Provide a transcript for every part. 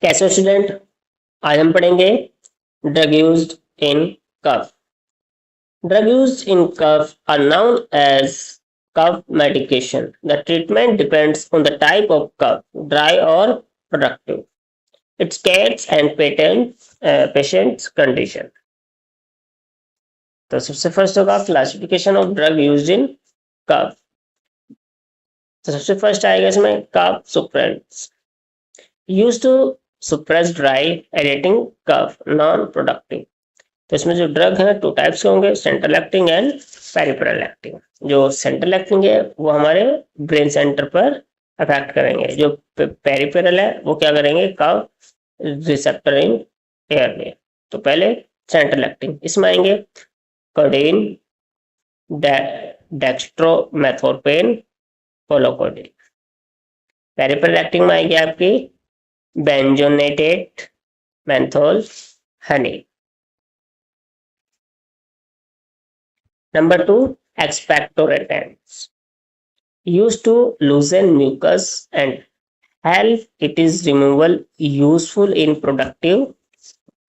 कैसे स्टूडेंट, आज हम पढ़ेंगे drug used in cough. Drug used in cough are known as cough medication. The treatment depends on the type of cough, dry or productive, its case and patient's condition. तो सबसे first होगा classification of drug used in cough. तो सबसे first आएगा इसमें cough suppressants, used to suppress dry irritating cough non productive। तो इसमें जो ड्रग है टू टाइप्स के होंगे, central acting and peripheral acting. जो सेंट्रल एक्टिंग है वो हमारे ब्रेन सेंटर पर अफेक्ट करेंगे, जो पेरिफेरल है वो क्या करेंगे, कफ रिसेप्टर इन एयरवे। तो पहले सेंट्रल एक्टिंग, इसमें आएंगे कोडीन, डेक्स्ट्रोमेथोर्पेन, फोलोकोडिन। पेरिफेरल एक्टिंग में आएगी आपकी benzonatate, menthol, honey. Number 2, expectorants, used to loosen mucus and help it is removal, useful in productive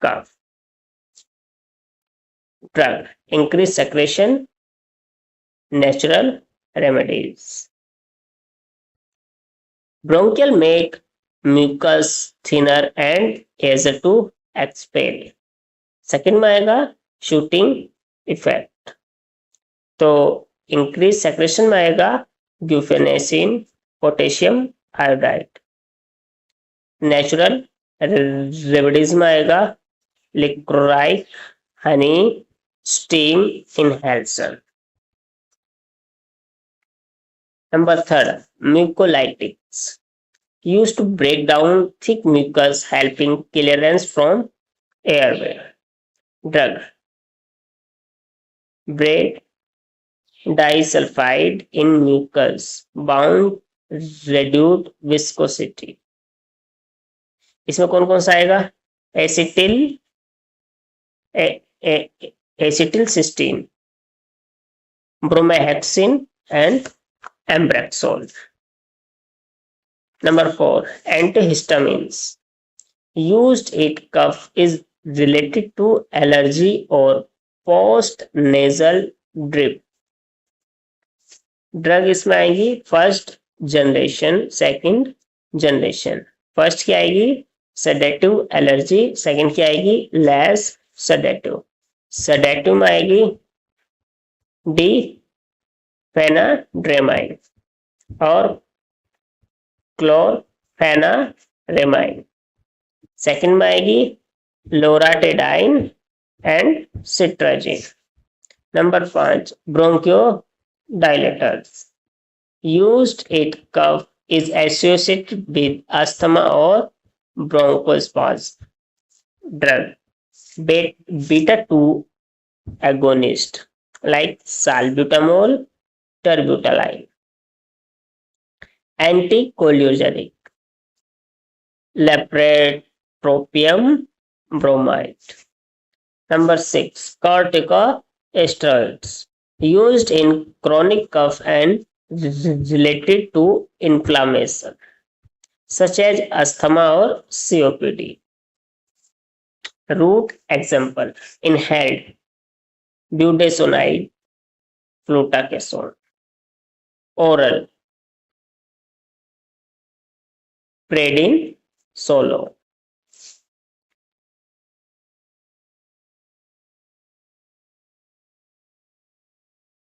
cough. Drug, increase secretion, natural remedies. Bronchial make mucus thinner and easier to expel. Second में आएगा soothing effect. तो increase secretion में आएगा guaifenesin, potassium iodide. Natural remedies में आएगा liquorice, honey, steam inhalation. Number 3, mucolytics, used to break down thick mucus, helping clearance from airway. Drug, bread disulfide in mucus bound, reduced viscosity। इसमें कौन कौन सा आएगा, acetyl cysteine, bromhexine and ambroxol. Number 4, antihistamines, used in cough is related to allergy or post nasal drip। Drug इसमें आएगी first generation, second generation. First की आएगी sedative allergy, second की आएगी लेस सेडेटिव। सेडेटिव में आएगी डी फेनाड्रेमाइन और क्लोरफेनारेमाइन। Second में आएगी loratadine and cetirizine. Number 5, bronchodilators, used in cough is associated with asthma or bronchospasm। Drug, beta-2 agonist like salbutamol, terbutaline। Anticholinergic, lepratropium bromide। Number 6, corticosteroids, used in chronic cough and related to inflammation such as asthma or COPD। Root example, inhaled budesonide, fluticasone। Oral prednisone।